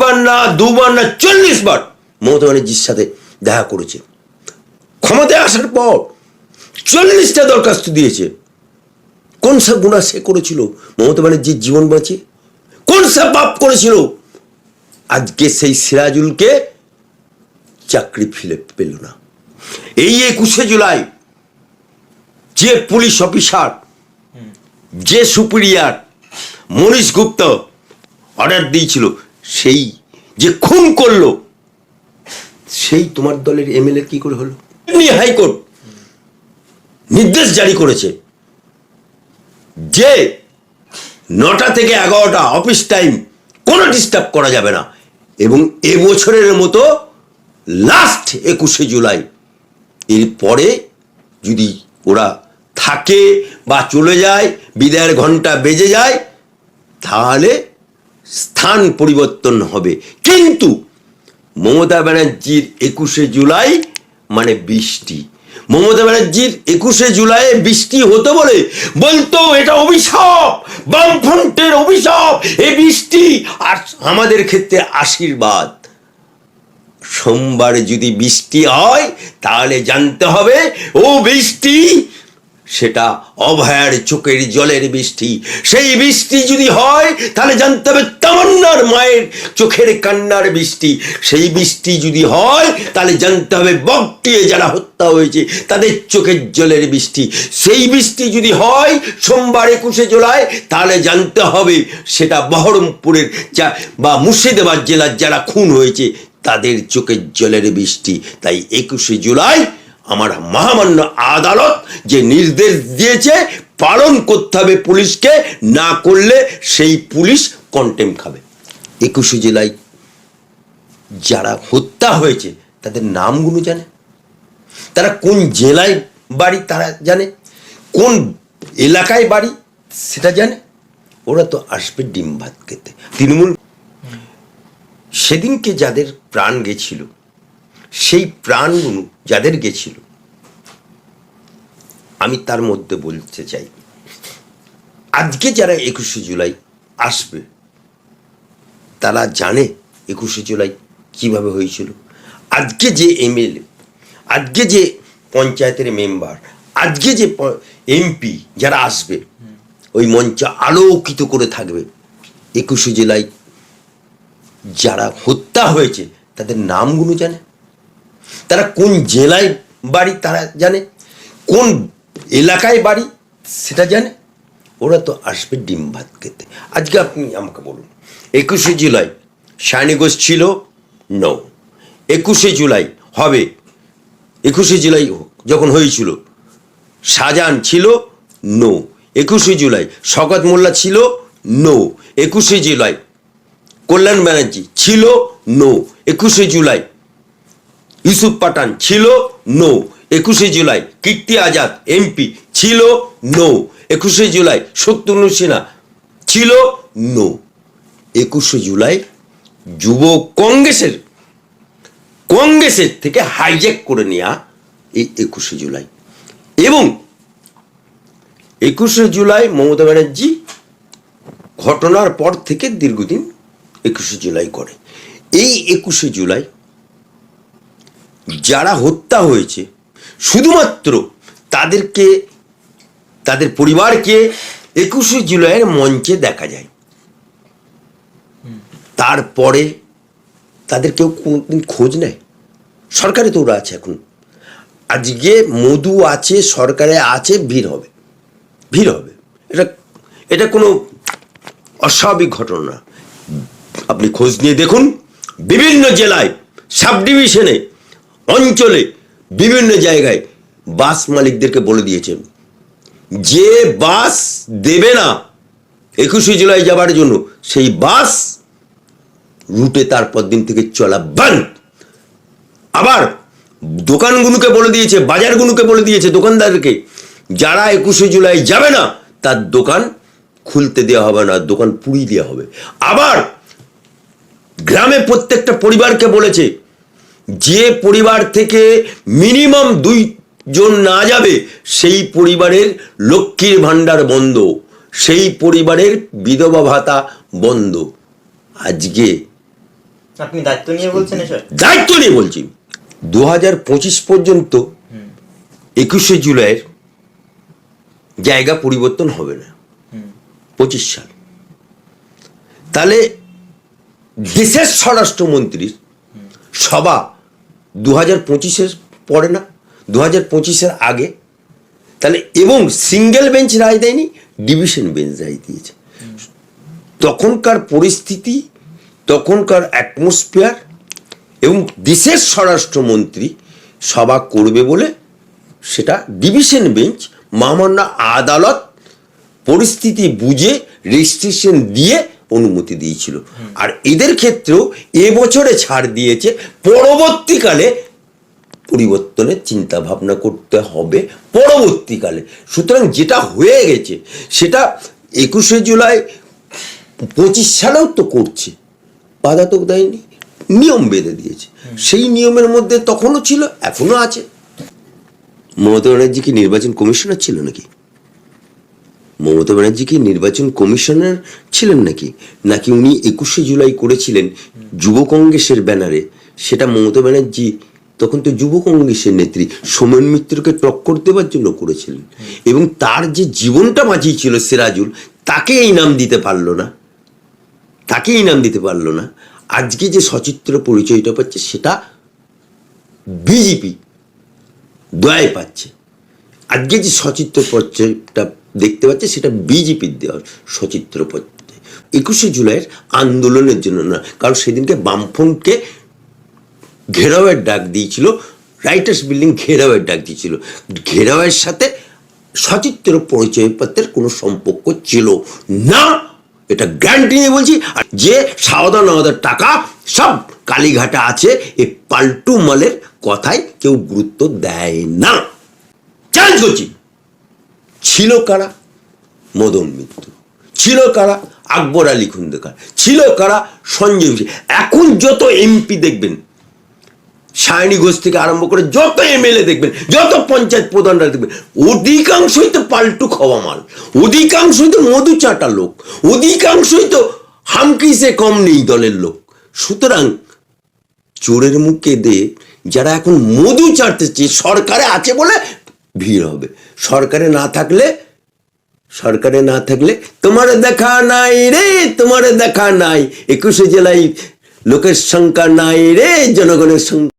একবার না, দুবার না, 40 বার মমতা ব্যানার্জির সাথে দেখা করেছে। ক্ষমতায় আসার পর 40টা দরখাস্ত দিয়েছে। কোন সব গুণা সে করেছিল মমতা ব্যানার্জির জীবন বাঁচিয়ে? কোন সব পাপ করেছিল? আজকে সেই সিরাজুলকে চাকরি ফিরে পেল না। এই 21শে জুলাই যে পুলিশ অফিসার, যে সুপিরিয়ার মনীশ গুপ্ত অর্ডার দিয়েছিল, সেই যে খুন করলো, সেই তোমার দলের এমএলএ কি করে হলো? হাইকোর্ট নির্দেশ জারি করেছে যে 9টা থেকে 11টা অফিস টাইম কোনো ডিস্টার্ব করা যাবে না, এবং এবছরের মতো লাস্ট 21শে জুলাই। এরপরে যদি ওরা থাকে বা চলে যায়, বিদায়ের ঘন্টা বেজে যায়, তাহলে স্থান পরিবর্তন হবে। কিন্তু মমতা ব্যানার্জির 21শে জুলাই মানে বৃষ্টি। মমতা ব্যানার্জির 21শে জুলাই বৃষ্টি হতো বলে বলতো এটা অভিশাপ, বামফ্রন্টের অভিশাপ এই বৃষ্টি, আর আমাদের ক্ষেত্রে আশীর্বাদ। সোমবার যদি বৃষ্টি হয় তাহলে জানতে হবে ও বৃষ্টি সেটা অভয়ার চোখের জলের বৃষ্টি। সেই বৃষ্টি যদি হয় তাহলে জানতে হবে তামান্নার মায়ের চোখের কান্নার বৃষ্টি। সেই বৃষ্টি যদি হয় তাহলে জানতে হবে বগটিয়ে যারা হত্যা হয়েছে তাদের চোখের জলের বৃষ্টি। সেই বৃষ্টি যদি হয় সোমবার 21শে জুলাই, তাহলে জানতে হবে সেটা বহরমপুরের বা মুর্শিদাবাদ জেলার যারা খুন হয়েছে তাদের চোখের জলের বৃষ্টি। তাই 21শে জুলাই আমার মহামান্য আদালত যে নির্দেশ দিয়েছে পালন করতে হবে পুলিশকে, না করলে সেই পুলিশ কন্টেম খাবে। 21শে জুলাই যারা হত্যা হয়েছে তাদের নামগুলো জানে, তারা কোন জেলায় বাড়ি তারা জানে, কোন এলাকায় বাড়ি সেটা জানে। ওরা তো আসবে ডিম ভাত খেতে। তৃণমূল সেদিনকে যাদের প্রাণ গেছিল, সেই প্রাণগুলো যাদের গেছিল, আমি তার মধ্যে বলতে চাই আজকে যারা 21শে জুলাই আসবে তারা জানে 21শে জুলাই কিভাবে হয়েছিল। আজকে যে এমএলএ, আজকে যে পঞ্চায়েতের মেম্বার, আজকে যে এমপি যারা আসবে, ওই মঞ্চ আলোকিত করে থাকবে। 21শে জুলাই যারা হত্যা হয়েছে তাদের নামগুলো জানে, তারা কোন জেলায় বাড়ি তারা জানে, কোন এলাকায় বাড়ি সেটা জানে। ওরা তো আসবে ডিম ভাত খেতে। আজকে আপনি আমাকে বলুন 21শে জুলাই শাইনি ঘোষ ছিল? নো। 21শে জুলাই হবে, 21শে জুলাই যখন হয়েছিল শাহজাহান ছিল? নো। 21শে জুলাই শওকত মোল্লা ছিল? নো। 21শে জুলাই কল্যাণ ব্যানার্জি ছিল? নো। 21শে জুলাই ইউসুফ পাঠান ছিল? নো। 21শে জুলাই কীর্তি আজাদ এমপি ছিল? নো। 21শে জুলাই শত্রুঘ্ন সিনহা ছিল? নো। 21শে জুলাই যুব কংগ্রেসের থেকে হাইজ্যাক করে নেওয়া এই 21শে জুলাই। এবং 21শে জুলাই মমতা ব্যানার্জি ঘটনার পর থেকে দীর্ঘদিন 21শে জুলাই করে। এই 21শে জুলাই যারা হত্যা হয়েছে শুধুমাত্র তাদেরকে, তাদের পরিবারকে 21শে জুলাইয়ের মঞ্চে দেখা যায়, তারপরে তাদের কেউ কোনোদিন খোঁজ নেয়। সরকারে তো ওরা আছে এখন, আজকে মধু আছে, সরকারে আছে, ভিড় হবে। এটা কোনো অস্বাভাবিক ঘটনা। আপনি খোঁজ নিয়ে দেখুন, বিভিন্ন জেলায়, সাব ডিভিশনে, অঞ্চলে, বিভিন্ন জায়গায় বাস মালিকদেরকে বলে দিয়েছেন যে বাস দেবে না 21শে জুলাই যাবার জন্য, সেই বাস রুটে তারপর দিন থেকে চলা বন্ধ। আবার দোকানগুলোকে বলে দিয়েছে, বাজারগুলোকে বলে দিয়েছে দোকানদারকে, যারা 21শে জুলাই যাবে না তার দোকান খুলতে দেওয়া হবে না, দোকান পুড়িয়ে দেওয়া হবে। আবার গ্রামে প্রত্যেকটা পরিবারকে বলেছে যে পরিবার থেকে মিনিমাম 2 জন না যাবে সেই পরিবারের লক্ষ্মীর ভাণ্ডার বন্ধ, সেই পরিবারের বিধবা ভাতা বন্ধ। আজকে আপনি দায়িত্ব নিয়ে বলছেন এসব? দায়িত্ব নিয়ে বলছি। 2025 পর্যন্ত 21শে জুলাইয়ের জায়গা পরিবর্তন হবে না, 25 সাল। তাহলে দেশের স্বরাষ্ট্রমন্ত্রীর সভা 2025-এর পরে না, 2025-এর আগে। তাহলে এবং সিঙ্গেল বেঞ্চ রায় দেয়নি, ডিভিশন বেঞ্চ রায় দিয়েছে। তখনকার পরিস্থিতি, তখনকার অ্যাটমসফিয়ার এবং দেশের স্বরাষ্ট্রমন্ত্রী সভা করবে বলে সেটা ডিভিশন বেঞ্চ, মহামান্য আদালত পরিস্থিতি বুঝে রেজিস্ট্রেশন দিয়ে অনুমতি দিয়েছিল। আর এদের ক্ষেত্রেও এবছরে ছাড় দিয়েছে, পরবর্তীকালে পরিবর্তনের চিন্তা ভাবনা করতে হবে পরবর্তীকালে। সুতরাং যেটা হয়ে গেছে সেটা 21শে জুলাই 25 সালেও তো করছে, বাধা তো দেয়নি, নিয়ম বেঁধে দিয়েছে। সেই নিয়মের মধ্যে তখনও ছিল, এখনো আছে। মমতা ব্যানার্জি কি নির্বাচন কমিশনার ছিল নাকি? মমতা ব্যানার্জি কি নির্বাচন কমিশনার ছিলেন নাকি? নাকি উনি 21শে জুলাই করেছিলেন যুব কংগ্রেসের ব্যানারে? সেটা মমতা ব্যানার্জি তখন তো যুব কংগ্রেসের নেত্রী সোমেন মিত্রকে টক্কর দেওয়ার জন্য করেছিলেন, এবং তার যে জীবনটা বাঁচিয়েছিল সিরাজুল, তাকে এই নাম দিতে পারলো না, তাকে এই নাম দিতে পারলো না। আজকে যে সচিত্র পরিচয়টা পাচ্ছে সেটা বিজেপি দয়ায় পাচ্ছে। আজকে যে সচিত্র পরিচয়টা দেখতে পাচ্ছে সেটা বিজেপির দেওয়ার সচিত্র পরিচয়। 21শে জুলাইয়ের আন্দোলনের জন্য না, কারণ সেদিনকে বামফ্রন্টকে ঘেরাওয়ের ডাক দিয়েছিল, রাইটার্স বিল্ডিং ঘেরাওয়ের ডাক দিয়েছিল। ঘেরাওয়ের সাথে সচিত্র পরিচয়পত্রের কোনো সম্পর্ক ছিল না, এটা গ্যারান্টি নিয়ে বলছি। আর যে সাবধান টাকা সব কালীঘাটে আছে, এই পাল্টু মালের কথায় কেউ গুরুত্ব দেয় না। চ্যালেঞ্জ করছি, ছিল কারা? মদন মিত্র ছিল, কারা? আকবর আলী খন্দকার ছিল, কারা? সঞ্জয় ঘোষ। এখন যত এমপি দেখবেন, সায়নী ঘোষ থেকে আরম্ভ করে যত এমএলএ দেখবেন, যত পঞ্চায়েত প্রধানরা দেখবেন, অধিকাংশই তো পাল্টু খাওয়া মাল, অধিকাংশই তো মধু চাটা লোক, অধিকাংশই তো হামকিসে কম নেই দলের লোক। সুতরাং চোরের মুখে দিয়ে যারা এখন মধু চাটতেছে, সরকারে আছে বলে ভিড় হবে, সরকারে না থাকলে তোমার দেখা নাই রে, তোমার দেখা নাই। 21শে জেলায় লোকের সংখ্যা নাই রে, জনগণের সংখ্যা।